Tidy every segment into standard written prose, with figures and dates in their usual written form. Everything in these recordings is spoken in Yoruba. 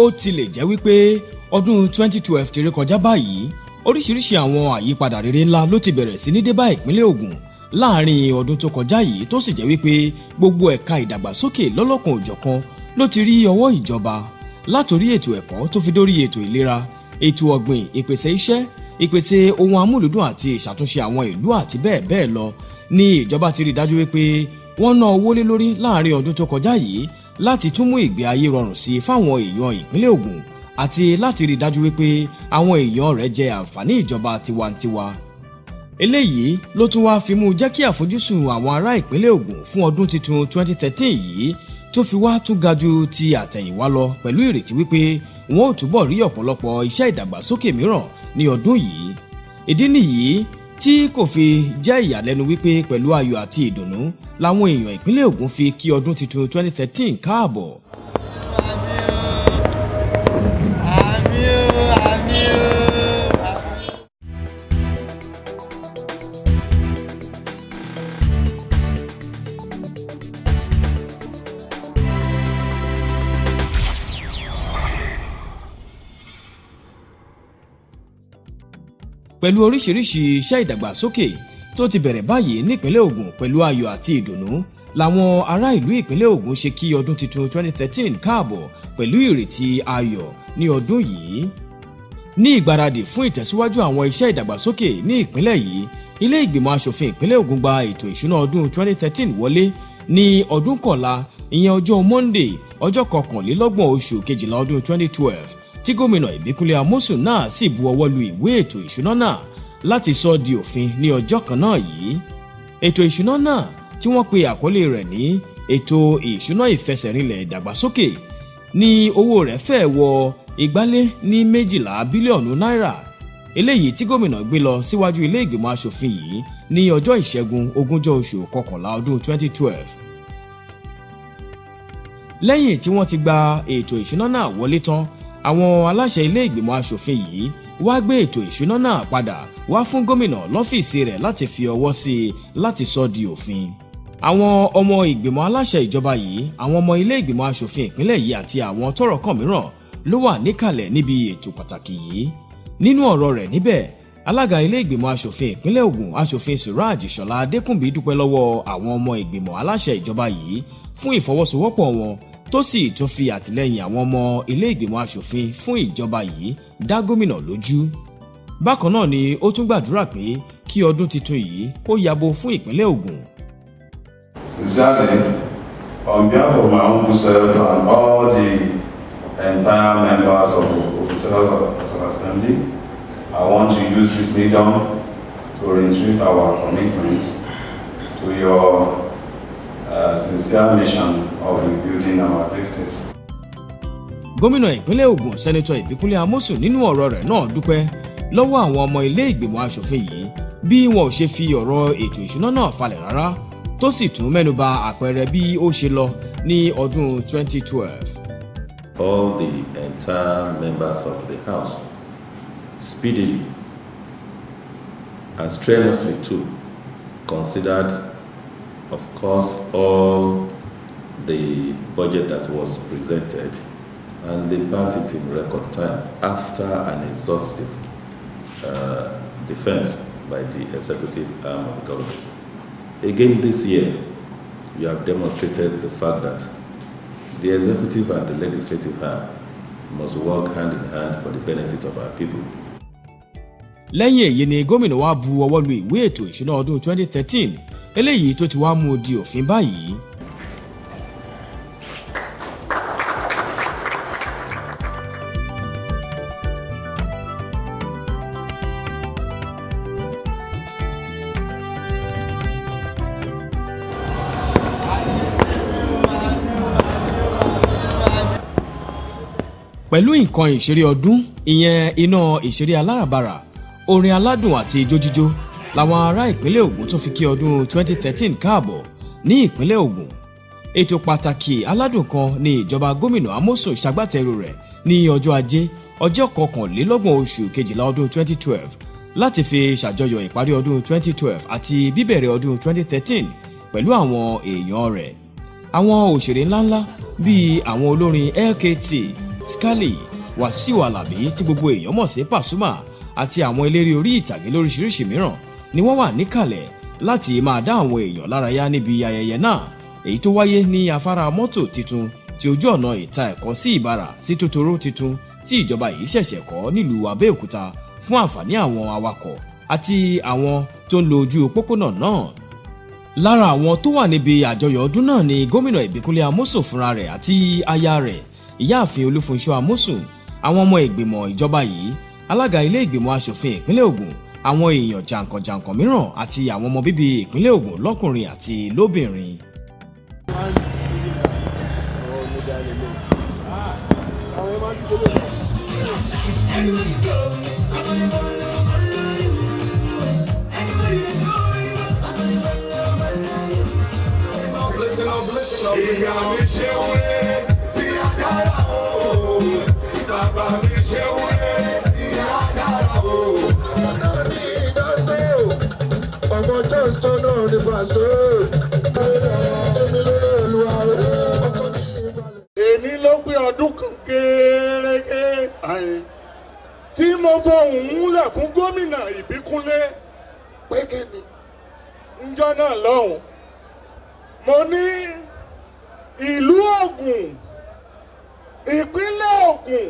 ó tilẹ̀ jẹ́ wípé ọdún 2012 ti rí kọjá báyìí, oríṣiríṣi àwọn àyípadà rere ńlá ló ti bẹ̀rẹ̀ sí ní dé bá ìpínlẹ̀ Ògùn láàrin ọdún tó kọjá yìí, tó sì jẹ́ wípé gbogbo ẹ̀ka ìdàgbàsókè lọ́lọ́kan òjọ̀kan ló ti rí ọwọ́ ìjọba, látòrí ètò ẹ̀kọ́ tó fi dórí ètò ìlera, ètò ọ̀gbìn, ìpèsè iṣẹ́, ìpèsè ohun amúlùdùn àti ìṣàtúnṣe àwọn ìlú àti bẹ́ẹ̀ bẹ́ẹ̀ lọ ní ìjọba ti rí dájú wípé wọ́n ná owó lé lórí láàrin ọdún tó kọjá yìí láti tún mú ìgbé ayé rọrùn sí fáwọn èèyàn ìpínlẹ̀ Ògùn àti láti rí dájú wípé àwọn èèyàn rẹ̀ jẹ àǹfààní ìjọba tiwantiwa. Eléyìí ló tún wá fi mú jẹ́ kí àfojúsùn àwọn ará ìpínlẹ̀ Ògùn fún ọdún tuntun 2013 yìí tó fi wá tún ga ju ti àtẹ̀yìnwá lọ, pẹ̀lú ìrètí wípé wọn ò túbọ̀ rí ọ̀pọ̀lọpọ̀ iṣẹ́ ìdàgbàsókè mìíràn ní ọdún yìí. Ìdí nìyí tí kò fi jẹ́ ìyàlẹ́nu wípé pẹ̀lú ayọ̀ àti ìdùnnú làwọn èèyàn ìpínlẹ̀ Ògùn fi kí ọdún tuntun 2013 káàbọ̀. Pẹ̀lú oríṣiríṣi iṣẹ́ ìdàgbàsókè tó ti bẹ̀rẹ̀ báyìí nípínlẹ̀ Ògùn pẹ̀lú ayọ̀ àti ìdùnnú làwọn ará ìlú ìpínlẹ̀ Ògùn ṣe kí ọdún tuntun 2013 káàbọ̀ pẹ̀lú ìrètí ayọ̀ ní ọdún yìí. Ní ìgbáradì fún ìtẹ̀síwájú àwọn iṣẹ́ ìdàgbàsókè ní ìpínlẹ̀ yìí, ilé ìgbìmọ̀ aṣòfin ìpínlẹ̀ Ògùn gba ètò ìṣúná ọdún 2013 wọlé ní ọdún kọ̀la, ìyẹn ọjọ́ Monday ọjọ́ 21 oṣù kejìlá ọdún 2012, tí gómìnà Ipinle Amosun náà sì bu ọwọ́ lu ìwé ètò ìṣúná náà láti sọ di òfin ní ọjọ́ kan náà yìí. Ètò ìṣúná náà tí wọ́n pe àkọlé rẹ̀ ní ètò ìṣúná ìfẹsẹ̀rinlẹ̀ ìdàgbàsókè ní owó rẹ̀ fẹ́ wọ 212 bílíọ̀nù náírà, eléyìí tí gómìnà gbé lọ síwájú ilé ìgbìmọ̀ aṣòfin yìí ní ọjọ́ ìṣẹ́gun 20 oṣù kọkànlá ọdún 2012. Lẹ́yìn tí wọ́n ti gba ètò ìṣúná náà wọlé tán, àwọn aláṣẹ ilé ìgbìmọ̀ aṣòfin yìí wá gbé ètò ìṣúná náà padà wá fún gómìnà lọ́fíìsì rẹ̀ láti fi ọwọ́ sí i láti sọ di òfin. Àwọn ọmọ ìgbìmọ̀ aláṣẹ ìjọba yìí, àwọn ọmọ ilé ìgbìmọ̀ aṣòfin ìpínlẹ̀ yìí àti àwọn tọ́rọ̀ kàn mìíràn ló wà níkàlẹ̀ níbi ètò pàtàkì yìí. Nínú ọ̀rọ̀ rẹ̀ níbẹ̀, alága ilé ìgbìmọ̀ aṣòfin ìpínlẹ̀ Ògùn, aṣòfin Suraj Ṣọlá Adékùnbí dúpẹ́ lọ́wọ́ àwọn ọmọ ìgbìmọ̀ aláṣẹ ìjọba yìí fún ìfọwọ́sowọ́pọ̀ wọn, tó sì tún fi àtìlẹ́yìn àwọn ọmọ ilé ìgbìmọ̀ aṣòfin fún ìjọba yìí dá gómìnà lójú. Bákan náà ni ó tún gbàdúrà pé kí ọdún tuntun yìí kó yabo fún ìpínlẹ̀ Ògùn. Sincerely, on behalf of my humble self and all the entire members of the Ogun Assembly, I want to use this medium to reiterate our commitment to your sincere mission of rebuilding our great state. Gómìnà ìpínlẹ̀ Ògùn Sẹ́nẹ́tọ̀ Ipinle Amosun nínú ọ̀rọ̀ rẹ̀ náà dúpẹ́ lọ́wọ́ àwọn ọmọ ilé ìgbìmọ̀ aṣòfin yìí bí wọn ò ṣe fi ọ̀rọ̀ ètò ìṣúná náà falẹ̀ rárá, tó sì tún mẹ́nuba àpẹẹrẹ bí ó ṣe lọ ní ọdún 2012. All the entire members of the House speedily and strenuously too considered, of course, all the budget that was presented, and they passed it in record time after an exhaustive defense by the executive arm of the government. Again this year, you have demonstrated the fact that the executive and the legislative arm must work hand in hand for the benefit of our people. Lẹ́yìn èyí ni gómìnà wa bu ọwọ́ lu ìwé ètò ìṣúná ọdún 2013, eléyìí tó ti wá mú di òfin báyìí. Pẹ̀lú nǹkan ìṣeré ọdún, ìyẹn iná ìṣeré aláràbarà, orin aládùn àti ijó jíjó, làwọn ará ìpínlẹ̀ Ògùn tó fi kí ọdún 2013 káàbọ̀ ní ìpínlẹ̀ Ògùn. Ètò pàtàkì aládùn kan ní ìjọba gómìnà Amosun ṣagbátẹrù rẹ̀ ní ọjọ́ Ajé ọjọ́ 21 oṣù kejìlá ọdún 2012 láti fi ṣàjọyọ̀ ìparí ọdún 2012 àti bíbẹ̀rẹ̀ ọdún 2013 pẹ̀lú àwọn èèyàn rẹ̀. Àwọn òṣèré ńláńlá bíi àwọn olórin LKT, Skali, Wasiu Alabi tí gbogbo èèyàn mọ̀ sí Pasuma àti àwọn eléré orí ìtàgé lóríṣiríṣi mìíràn ni wọ́n wà níkàlẹ̀ láti máa dá àwọn èèyàn lárayá níbi ayẹyẹ náà èyí tó wáyé ní afárá mọ́tò titun tí ojú ọ̀nà ìta ẹ̀kọ́ sí Ìbàrà sí Tòtòrò titun tí ìjọba yìí ṣẹ̀ṣẹ̀ kọ́ nílùú Abẹ́òkúta fún àǹfààní àwọn awakọ̀ àti àwọn tó ń lo ojú òpópónà náà. Lára àwọn tó wà níbi àjọyọ̀ ọdún náà ni gómìnà Ipinle Amosun fúnra rẹ̀ àti aya rẹ̀ ìyáàfin Olúfunṣọ́ Amosun, àwọn ọmọ ìgbìmọ̀ ìjọba yìí, alága ilé ìgbìmọ̀ aṣòfin ìpínlẹ̀ Ògùn, àwọn èèyàn jàǹkànjàǹkàn mìíràn àti àwọn ọmọ bíbí ìpínlẹ̀ Ògùn lọ́kùnrin àti lóbìnrin. Èmi ló gbé ọdún kan kéréké tí mo fohùn múlẹ̀ fún gómìnà Ìbíkúnlé pé kíni ńjọ́ náà lọ́hùn. Mo ní ìlú Ògùn, ìpínlẹ̀ Ògùn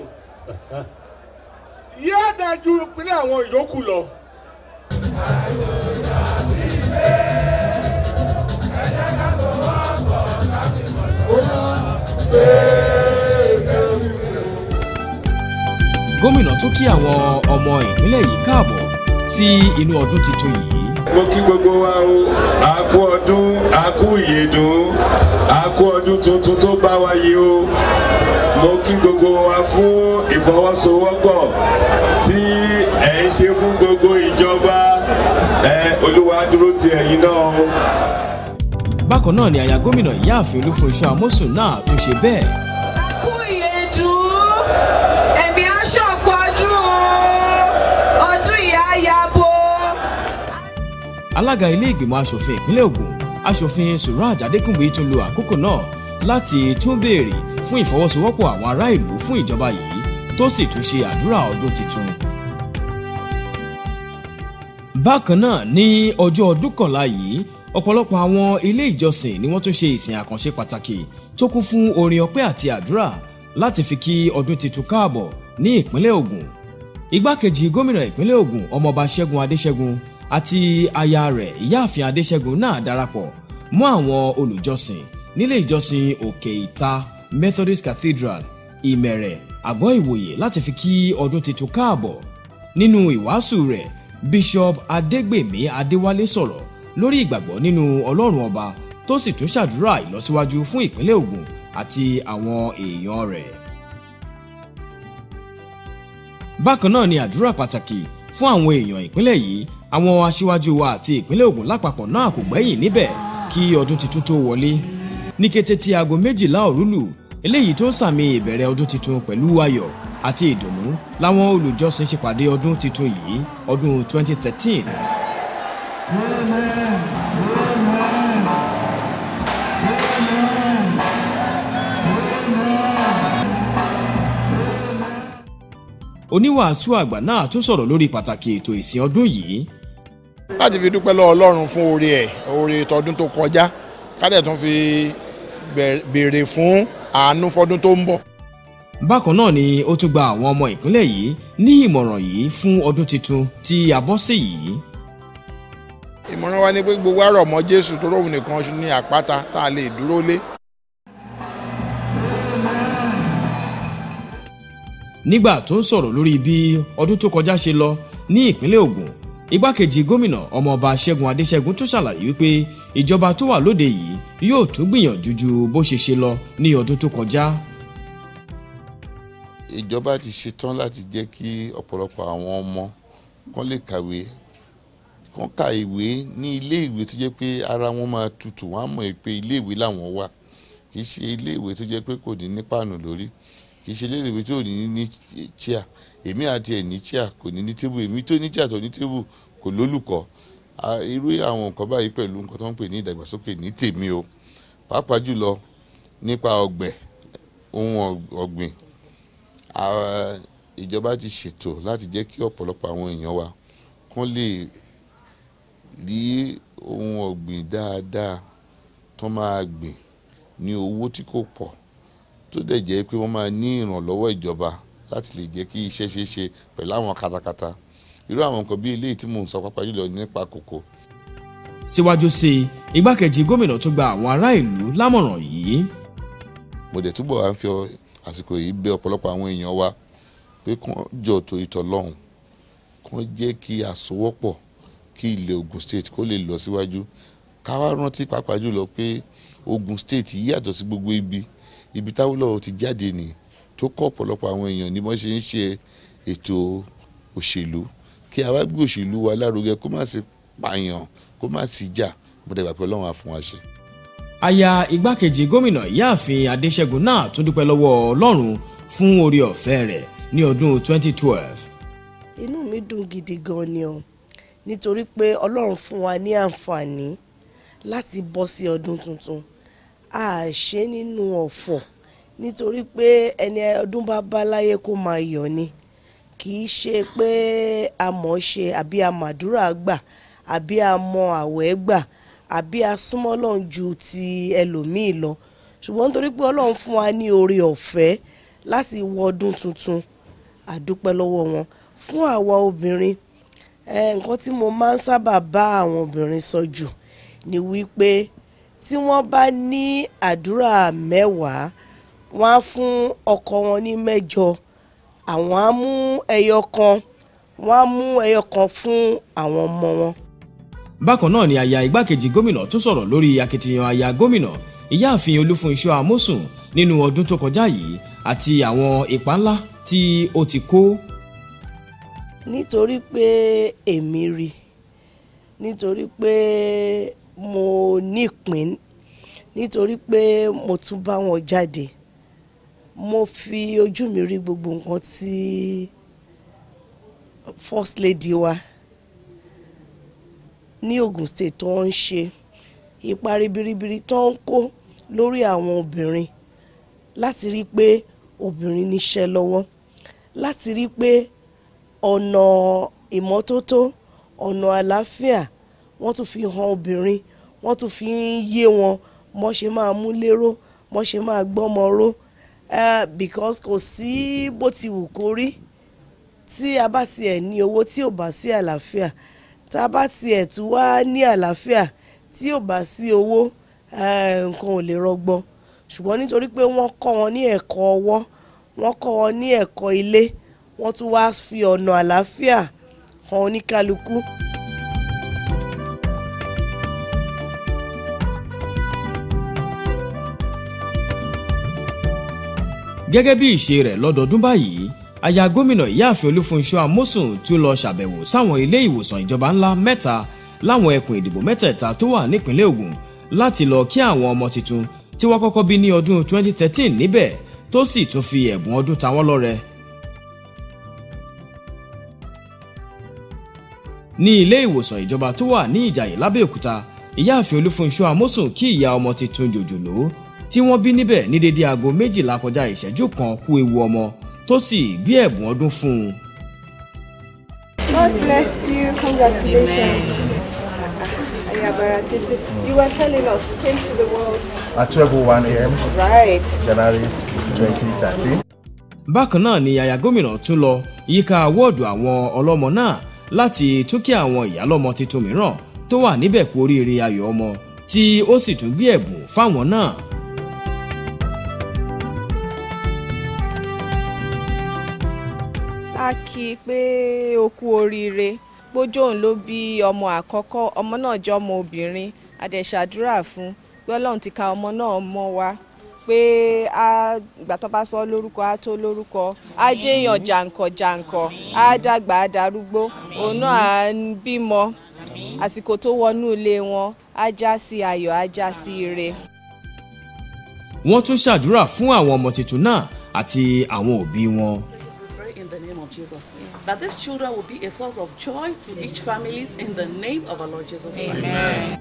yóò dájú ìpínlẹ̀ àwọn ìyókù lọ. Gómìnà tó kí àwọn ọmọ ìpínlẹ̀ yìí káàbọ̀ sí inú ọdún tuntun yìí. Mo kí gbogbo wa o, a kú ọdún, a kú ìyèdún, a kú ọdún tuntun tó bá wa yìí o. Mo kí gbogbo wa fún ìfọwọ́sowọ́pọ̀ tí ẹ̀ ń ṣe fún gbogbo ìjọba. Olúwa dúró ti ẹ̀yin náà o. Bákan náà ni aya gómìnà ìyáàfin Olúfunṣọ́ Amosun náà tún ṣe bẹ́ẹ̀. Kú ìyèdún, ẹ̀mí aṣọ pọ̀jù ọdún ìyá yabo. Alága ilé ìgbìmọ̀ aṣòfin ìpínlẹ̀ Ògùn, aṣòfin Suraj Adékùnbí tún lo àkókò náà láti tún béèrè fún ìfọwọ́sowọ́pọ̀ àwọn ará ìlú fún ìjọba yìí tó sì tún ṣe àdúrà ọdún tuntun. Bákan náà ní ọjọ́ ọdún kọ̀ọ̀la yìí, ọ̀pọ̀lọpọ̀ àwọn ilé ìjọsìn ni wọ́n tún ṣe ìsìn àkànṣe pàtàkì tó kún fún orin ọpẹ́ àti àdúrà láti fi kí ọdún tuntun káàbọ̀ ní ìpínlẹ̀ Ògùn. Igbákejì gómìnà ìpínlẹ̀ Ògùn ọmọọba Ṣẹ́gun Adéṣẹ́gun àti aya rẹ̀ ìyáàfin Adéṣẹ́gun náà darapọ̀ mọ́ àwọn olùjọsìn nílé ìjọsìn Òkè Ìta Methodist Cathedral Ìmẹ̀rẹ̀ Àgọ́ Ìwòye láti fi kí ọdún tuntun káàbọ̀. Nínú ìwàásù rẹ̀, Bishop Adégbèmí Adéwálé sọ̀rọ̀ lórí ìgbàgbọ́ nínú Ọlọ́run ọba tó sì tún ṣàdúrà ìlọsíwájú fún ìpínlẹ̀ Ògùn àti àwọn èèyàn rẹ̀. Bákan náà ni àdúrà pàtàkì fún àwọn èèyàn ìpínlẹ̀ yìí, àwọn aṣíwájú wa àti ìpínlẹ̀ Ògùn lápapọ̀ náà kò gbẹ́yìn níbẹ̀ kí ọdún tuntun tó wọlé. Ní kété tí aago 12 òru lù, eléyìí tó ń sàmì ìbẹ̀rẹ̀ ọdún tuntun pẹ̀lú ayọ̀ àti ìdùnnú láwọn olùjọsìn ṣèpàdé ọdún tuntun yìí ọdún 2013. Oníwàásù àgbà náà tún sọ̀rọ̀ lórí pàtàkì ètò ìsìn ọdún yìí. Láti fi dúpẹ́ lọ́wọ́ Ọlọ́run fún oore tọdún tó kọjá, ká dẹ̀ tún fi béèrè fún àánú fọdún tó ń bọ̀. Bákan náà ni ó tún gba àwọn ọmọ ìpínlẹ̀ yìí ní ìmọ̀ràn yìí fún ọdún tuntun tí a bọ́ sí yìí. Ìmọ̀ràn wa ni pé gbogbo àrọ̀ mọ́ Jésù tó lóhùn nìkan ní àpáta tá a lè dúró lé. Nígbà tó ń sọ̀rọ̀ lórí bí ọdún tó kọjá ṣe lọ ní ìpínlẹ̀ Ògùn, igbákejì gómìnà ọmọọba Ṣẹ́gun Adéṣẹ́gun tó ṣàlàyé wípé ìjọba tó wà lóde yìí yóò tún gbìyànjú ju bó ṣe lọ ní ọdún tó kọjá. Ìjọba ti ṣetán láti jẹ́ kí ọ̀pọ̀lọpọ̀ àwọn ọmọ kan lè kàwé, kan ka ìwé ní ilé ìwé tó jẹ́ pé ara wọn máa tutù, wọ́n á mọ̀ pé ilé ìwé làwọn wà, kì í ṣe ilé ìwé tó jẹ́ pé kò ní ní páànù lórí, kì í ṣe ilé ìwé tó ní chair. Èmi àti ẹ̀ ní chair kò ní table, èmi tó ní chair tó ní table kò lólùkọ́. Irú àwọn nǹkan báyìí pẹ̀lú nǹkan tó ń pè ní ìdàgbàsókè ní tèmi o, pàápàá jùlọ nípa ohun ọ̀gbìn ìjọba ti ṣètò láti jẹ́ kí ọ̀pọ̀lọpọ̀ àwọn èèyàn wa kán lè rí ohun ọ̀gbìn dáadáa tó máa gbìn ní owó tí kò pọ̀, tó dẹ̀ jẹ́ pé wọ́n máa ní ìrànlọ́wọ́ ìjọba láti lè jẹ́ kí iṣẹ́ ṣe é ṣe pẹ̀lú àwọn katakata. Irú àwọn nǹkan bíi eléyìí tí mò ń sọ pàápàá jùlọ nípa kòkó. Síwájú sí i, igbákejì gómìnà tó gba àwọn ará ìlú lámọ̀ràn yìí. Mo dẹ̀ túbọ̀ wá ń fi àsìkò yìí bẹ̀ ọ̀pọ̀lọpọ̀ àwọn èèyàn wa pé kán jọ torí tọlọ́hun, kán jẹ́ kí a sowọ́pọ̀ kí ilẹ̀ Ogun State kó lè lọ síwájú. Ká wá rántí pàápàá jùlọ pé Ogun State yìí yàtọ̀ sí gbogbo ibi táwùlọ̀ ti jáde nì tó kọ́ ọ̀pọ̀lọpọ̀ àwọn èèyàn ní wọ́n ṣe ń ṣe ètò òṣèlú. Kí a wá gbé òṣèlú wa lárugẹ, kó má sì pààyàn, kó má sì jà. Mo dẹ̀ gbà pé Ọlọ́run á fún wa ṣe. Aya igbákejì gómìnà Ìyáàfin Adéṣẹ́gun náà tún dúpẹ́ lọ́wọ́ Ọlọ́run fún oore ọ̀fẹ́ rẹ̀ ní ọdún 2012. Inú mi dùn gidi gan ni o, nítorí pé Ọlọ́run fún wa ní àǹfààní láti bọ́ sí ọdún tuntun. A ṣe nínú ọ̀fọ̀, nítorí pé ẹni ọdún bá bá láyé kó máa yọ̀ ni. Kì í ṣe pé a mọ̀ ṣe àbí a màdúrà gbà àbí a mọ àwẹ̀ gbà àbí a súnmọ́ Ọlọ́run ju ti ẹlòmíì lọ. Ṣùgbọ́n nítorí pé Ọlọ́run fún wa ní oore ọ̀fẹ́ láti wọ ọdún tuntun, a dúpẹ́ lọ́wọ́ wọn. Fún àwa obìnrin, nǹkan tí mo máa ń sábà bá àwọn obìnrin sọ jù ni wípé tí wọ́n bá ní àdúrà 10, wọ́n á fún ọkọ wọn ní 8, àwọn á mú ẹyọ kan, wọ́n á mú ẹyọ kan fún àwọn ọmọ wọn. Bákan náà ni aya igbákejì gómìnà tún sọ̀rọ̀ lórí akitiyan aya gómìnà Ìyáàfin Olúfúnṣọ́ Amósùn nínú ọdún tó kọjá yìí àti àwọn ipa ńlá tí ó ti kó. Nítorí pé èmi rí, nítorí pé mo nípìn, nítorí pé mo tún bá wọn jáde, mo fi ojú mi rí gbogbo nǹkan tí First Lady wa ní Ogun State tó ń ṣe, ipa ribiribi tó ń kó lórí àwọn obìnrin, láti rí pé obìnrin níṣẹ́ lọ́wọ́, láti rí pé ọ̀nà ìmọ́tótó, ọ̀nà àlàáfíà wọ́n tún fi hàn obìnrin, wọ́n tún fi ń yé wọn mọ́ ṣe máa mú lérò, mọ́ ṣe máa gbọ́mọ ró. Because kò sí bó ti wù kó rí, tí a bá tiẹ̀ ní owó tí ò bá sí àlàáfíà, tá a bá tiẹ̀ tún wá ní àlàáfíà tí ò bá sí owó, nǹkan ò lè rọgbọ. Ṣùgbọ́n nítorí pé wọ́n kọ́ wọn ní ẹ̀kọ́ ọwọ́, wọ́n kọ́ wọn ní ẹ̀kọ́ ilé, wọ́n tún wá fi ọ̀nà àlàáfíà hàn oníkálukú. Gẹ́gẹ́ bí ìṣe rẹ̀ lọ́dọọdún báyìí, aya gómìnà Ìyáàfin Olúfúnṣọ́ Amósùn tún lọ ṣàbẹ̀wò sáwọn ilé ìwòsàn ìjọba ńlá 3 láwọn ẹkùn ìdìbò mẹ́tẹ̀ẹ̀ta tó wà nípìnlẹ̀ Ògùn láti lọ kí àwọn ọmọ tuntun tí wọ́n kọ́kọ́ bí ní ọdún 2013 níbẹ̀, tó sì tún fi ẹ̀bùn ọdún ta wọ́n lọ́rẹ. Ní ilé ìwòsàn ìjọba tó wà ní Ìjàyè lábẹ́òkúta, Ìyáàfin Olúfúnṣọ́ Amósùn kí ìyá ọmọ tuntun jòjòló tí wọ́n bí níbẹ̀ ní dédé aago 12 kọjá ìṣẹ́jú kan kú ewu ọmọ, tó sì gbé ẹ̀bùn ọdún fún un. God bless you. Congratulations. Ayabara Titun, you were telling us you came to the world at 12:01 a.m. Right. January 2013. Bákan náà ni aya gómìnà tún lọ yíká wọ́ọ̀dù àwọn ọlọ́mọ náà láti tún kí àwọn ìyálọ́mọ tuntun mìíràn tó wà níbẹ̀ kú oríire ayọ̀ ọmọ, tí ó sì tún gbé ẹ̀bùn fáwọn náà. A kí i pé ó kú oríire, bójú òun ló bí ọmọ àkọ́kọ́, ọmọ náà jẹ́ ọmọ obìnrin, a dẹ̀ ṣàdúrà fún pé Ọlọ́run ti ka ọmọ náà mọ́ wa, pé ìgbà tó bá sọ lórúkọ á tó lórúkọ, á jẹ́yàn jàǹkọ̀-jàǹkọ̀, á dàgbà á darúgbó, òun náà á bímọ, àsìkò tó wọnú ilé wọn á já sí ayọ̀, á já sí ire. Wọ́n tún ṣàdúrà fún àwọn ọmọ tuntun náà àti àwọn òbí wọn. Jesus, that these children will be a source of joy to each family in the name of our Lord Jesus Christ. Amen.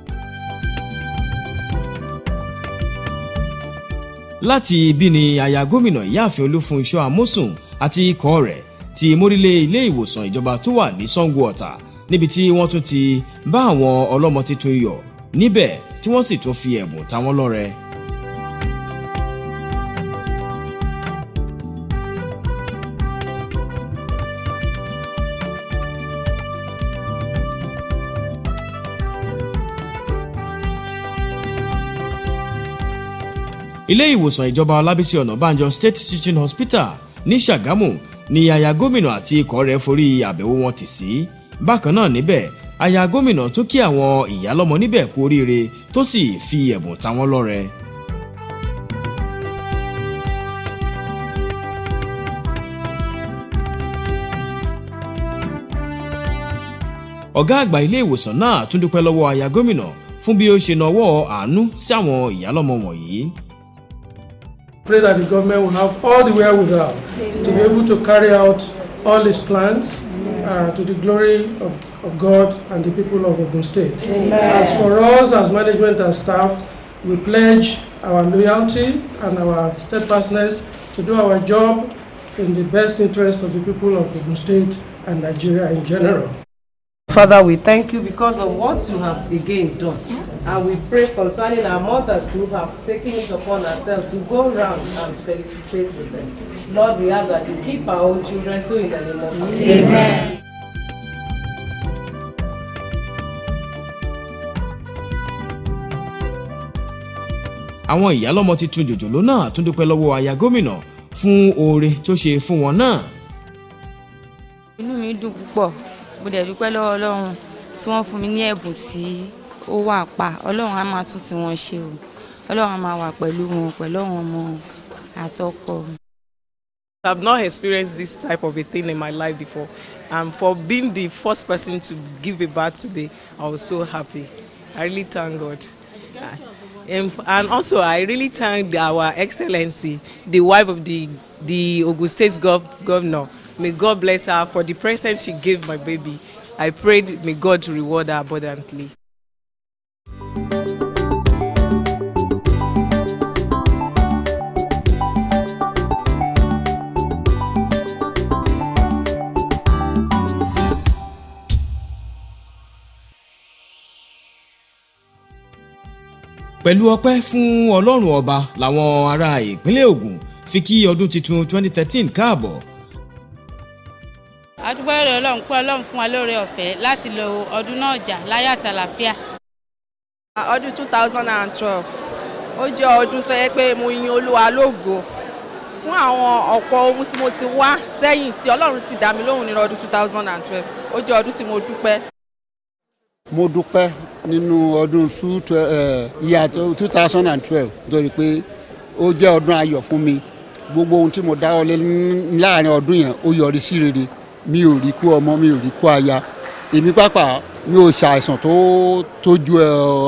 Láti ibi ni aya gómìnà Ìyáàfin Olúfúnṣọ́ Amósùn àti ikọ̀ rẹ̀ ti mórílé ilé ìwòsàn ìjọba tó wà ní Sango Ọ̀tà níbi tí wọ́n tún ti bá àwọn ọlọ́mọ tuntun yọ̀ níbẹ̀ tí wọ́n sì tún fi ẹ̀bùn ta wọ́n lọ́rẹ. ilé ìwòsàn ìjọba Ọlábísí Ọ̀nàbànjọ State Teaching Hospital ní Ṣàgámù ni aya gómìnà àti ikọ̀ rẹ̀ forí àbẹ̀wò wọn tì sí. Bákan náà níbẹ̀ aya gómìnà tún kí àwọn ìyálọ́mọ níbẹ̀ kú oríire tó sì fi ẹ̀bùn ta wọ́n lọ́rẹ. ọ̀gá àgbà ilé ìwòsàn náà tún dúpẹ́ lọ́wọ́ aya gómìnà fún bí ó ṣe nawọ́ àánú sí àwọn ìyálọ́mọ wọ̀nyí. Pray that the government will have all the wherewithal to be able to carry out all its plans to the glory of God and the people of Ogun State. Amen. As for us, as management and staff, we pledge our loyalty and our steadfastness to do our job in the best interest of the people of Ogun State and Nigeria in general. Father, we thank you because of what you have again done. And we pray concerning our mothers who have taken it upon ourselves to go around and felicitate with them. Lord, we ask that you keep our own children too in the name of Jesus. Amen. àwọn ìyálọ́mọ titun jòjòló náà tún dúpẹ́ lọ́wọ́ aya gómìnà fún oore tó ṣe fún wọn náà. inú mi dùn púpọ̀ mo dẹ̀ dúpẹ́ lọ́wọ́ Ọlọ́run tí wọ́n fún mi ní ẹ̀bùn tí ó wà pa. Ọlọ́run á máa tún tí wọ́n ṣe o. Ọlọ́run á máa wà pẹ̀lú wọn pẹ̀lú àwọn ọmọ àtọkọ. I've not experienced this type of a thing in my life before, and for being the first person to give a birth today, I was so happy. I really thank God. And also I really thank our Excellency, the wife of the Ogun State governor. May God bless her for the present she gave my baby. I prayed, may God reward her abundantly. pẹ̀lú ọpẹ́ fún Ọlọ́run ọba làwọn ará ìpínlẹ̀ Ògùn fi kí ọdún tuntun 2013 káàbọ̀. a dúpẹ́ lọ́dọ̀ Ọlọ́run pé Ọlọ́run fún wa lóore ọ̀fẹ́ láti lo ọdún náà jà láyọ̀ àti àlàáfíà. ọdún 2012 ó jẹ́ ọdún tó yẹ pé mo yin Olúwa lógo fún àwọn ọ̀pọ̀ ohun tí mo ti wá sẹ́yìn tí Ọlọ́run ti dá mi lóhùn nínú ọdún 2012 ó jẹ́ ọdún tí mo dúpẹ́. mo dúpẹ́ nínú ọdún 2012 nítorí pé ó jẹ́ ọdún ayọ̀ fún mi. Gbogbo ohun tí mo dáwọ́lé láàrin ọdún yẹn ó yọrí sí rere. Mi ò rí kú ọmọ, mi ò rí kú aya. Èmi pàápàá mi ò ṣàìsàn tó ju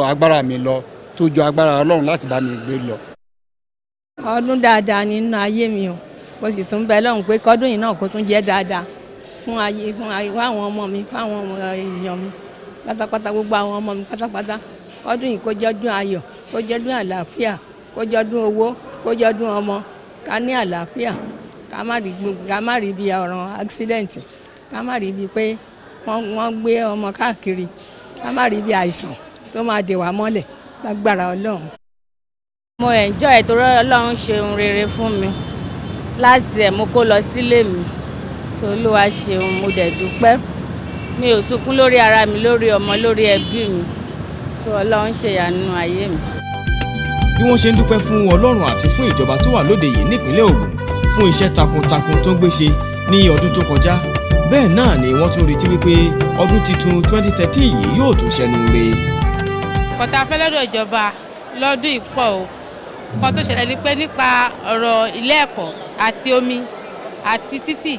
agbára mi lọ, tó ju agbára Ọlọ́run láti bá mi gbé lọ. ọdún dáadáa nínú ayé mi o, mo sì tún bẹ Ọlọ́run pé kọ́dún yìí náà kó tún jẹ́ dáadáa fún àwọn ọmọ mi, fún àwọn èèyàn mi pátápátá, gbogbo àwọn ọmọ mi pátápátá. Ọdún yìí kó jẹ́ ọdún ayọ̀, kó jẹ́ ọdún àlàáfíà, kó jẹ́ ọdún owó, kó jẹ́ ọdún ọmọ, ká ní àlàáfíà, ká má rí bí ọ̀ràn accident, ká má rí bí pé wọ́n gbé ọmọ káàkiri, ká má rí bí àìsàn tó máa dè wá mọ́lẹ̀ lágbára Ọlọ́run. mo enjoy torí Ọlọ́run ṣe ohun rere fún mi láti ẹ̀ mo kó lọ sílé mi tó Olúwa ṣeun, mo dẹ̀ dúpẹ́. Mi ò sunkún lórí ara mi, lórí ọmọ, lórí ẹbí mi, tó Ọlọ́run ṣe ìyanu ayé mi. bí wọ́n ṣe ń dúpẹ́ fún Ọlọ́run àti fún ìjọba tó wà lóde yìí nípínlẹ̀ Ògùn fún iṣẹ́ takuntakun tó ń gbé ṣe ní ọdún tó kọjá, bẹ́ẹ̀ náà ni wọ́n tún retí wípé ọdún tuntun 2013 yìí yóò tún ṣẹnu re. kọ́tà fẹ́ lọ́dọ̀ ìjọba lọ́dún ìpọ̀ o, kan tó ṣẹlẹ̀ ni pé nípa ọ̀rọ̀ ilé ẹ̀kọ́ àti omi àti títì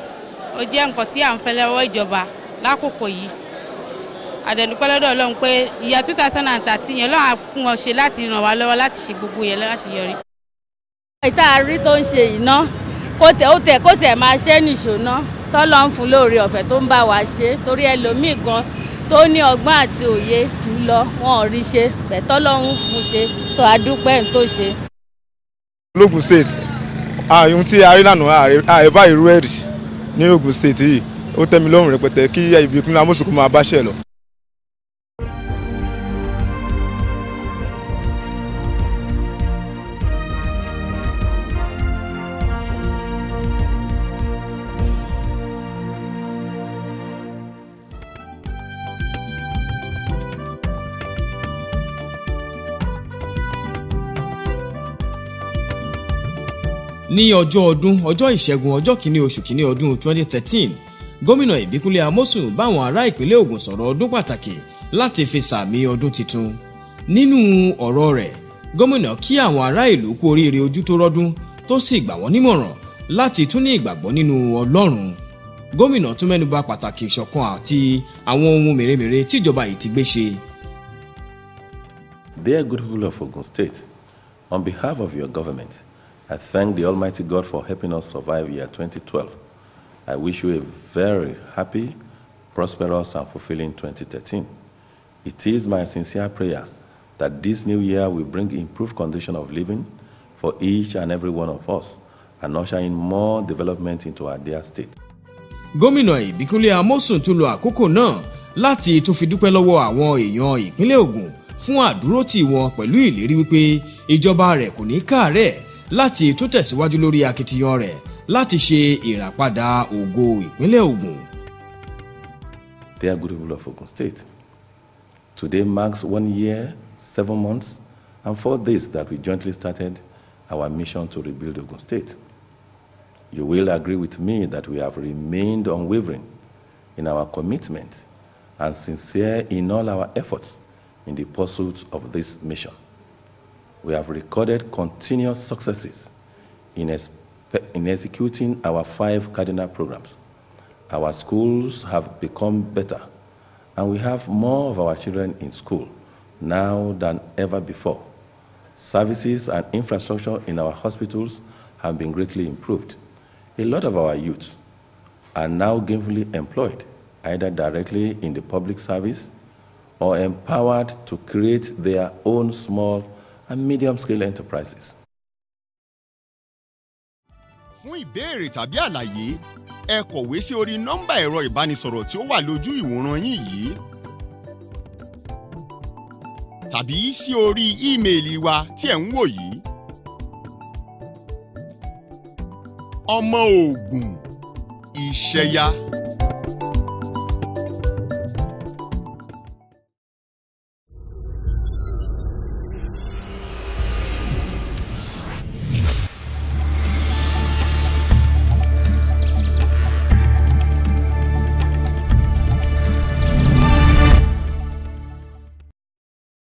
ó jẹ́ nǹkan tí à ń fẹ́ lọ́wọ́ ìjọba lákòókò yìí. Àdẹ̀dúpẹ́ lọ́dọ̀ Ọlọ́run pé ìyá 2013 yẹn Ọlọ́run á fún wọn ṣe láti ràn wá lọ́wọ́ láti ṣe gbogbo yẹn láti yọrí. ìta rí tó ń ṣe yìí ná kó tẹ̀ máa ṣe nìṣó ná tọ́lọ́ ń fún lóore ọ̀fẹ́ tó ń bá wa ṣe, torí ẹlòmíì gan tó ní ọgbọ́n àti òye jù lọ wọn ò rí ṣe bẹ́ẹ̀ tọ́lọ́ ń fún ṣe, sọ àdúpẹ́ ń tó ṣe. Ogun State Ohun tí a rí lánàá àìbá irú ẹ̀rí ní Ogun State yìí ó tẹ́ mi lọ́rùn rẹpẹtẹ kí Ìbíkúnlé Amósùn kó máa báṣẹ́ lọ. ní ọjọ́ ọdún ọjọ́ ìṣẹ́gun ọjọ́ kìíní oṣù kìíní ọdún 2013 gómìnà Ìbíkúnlé Amósùn báwọn ará ìpínlẹ̀ Ògùn sọ̀rọ̀ ọdún pàtàkì láti fi sàmì ọdún tuntun. Nínú ọ̀rọ̀ rẹ̀ gómìnà kí àwọn ará ìlú kú oríire ojú tó rọ́dún tó sì gbà wọ́n nímọ̀ràn láti tún ní ìgbàgbọ́ nínú Ọlọ́run. Gómìnà tún mẹ́nubà pàtàkì ìṣọ̀kan àti àwọn ohun mèremère tíjọba yìí ti gbé ṣe. Dear good people of Ogun State, on behalf of your government, I thank the Almighty God for helping us survive year 2012. I wish you a very happy, prosperous, and fulfilling 2013. It is my sincere prayer that this new year will bring improved condition of living for each and every one of us and usher in more development into our dear state. Gómìnà Ìbíkúnlé Amósùn tún lo àkókò náà láti tún fi dúpẹ́ lọ́wọ́ àwọn èèyàn ìpínlẹ̀ Ògùn fún àdúrótì wọn pẹ̀lú ìlérí wípé ìjọba rẹ̀ kò ní káàárẹ̀ láti tún tẹ̀síwájú lórí akitiyan rẹ̀ láti ṣe ìràpadà ògo ìpínlẹ̀ Ògùn. Dear good people of Ogun State, today marks 1 year, 7 months, and 4 days that we jointly started our mission to rebuild Ogun State. You will agree with me that we have remained unwavering in our commitment and sincere in all our efforts in the pursuit of this mission. We have recorded continuous successes in executing our 5 cardinal programs. Our schools have become better, and we have more of our children in school now than ever before. Services and infrastructure in our hospitals have been greatly improved. A lot of our youth are now gainfully employed, either directly in the public service or empowered to create their own small and medium-scale enterprises. Fún ìbéèrè tàbí àlàyé, ẹ kọ̀wé sí orí nọ́mbà ẹ̀rọ ìbánisọ̀rọ̀ tí ó wà lójú ìwòran yín yìí tàbí sí orí ímeèlì wa tí ẹ̀ ń wò yìí. Ọmọ Ògùn, Ìṣẹ̀yà.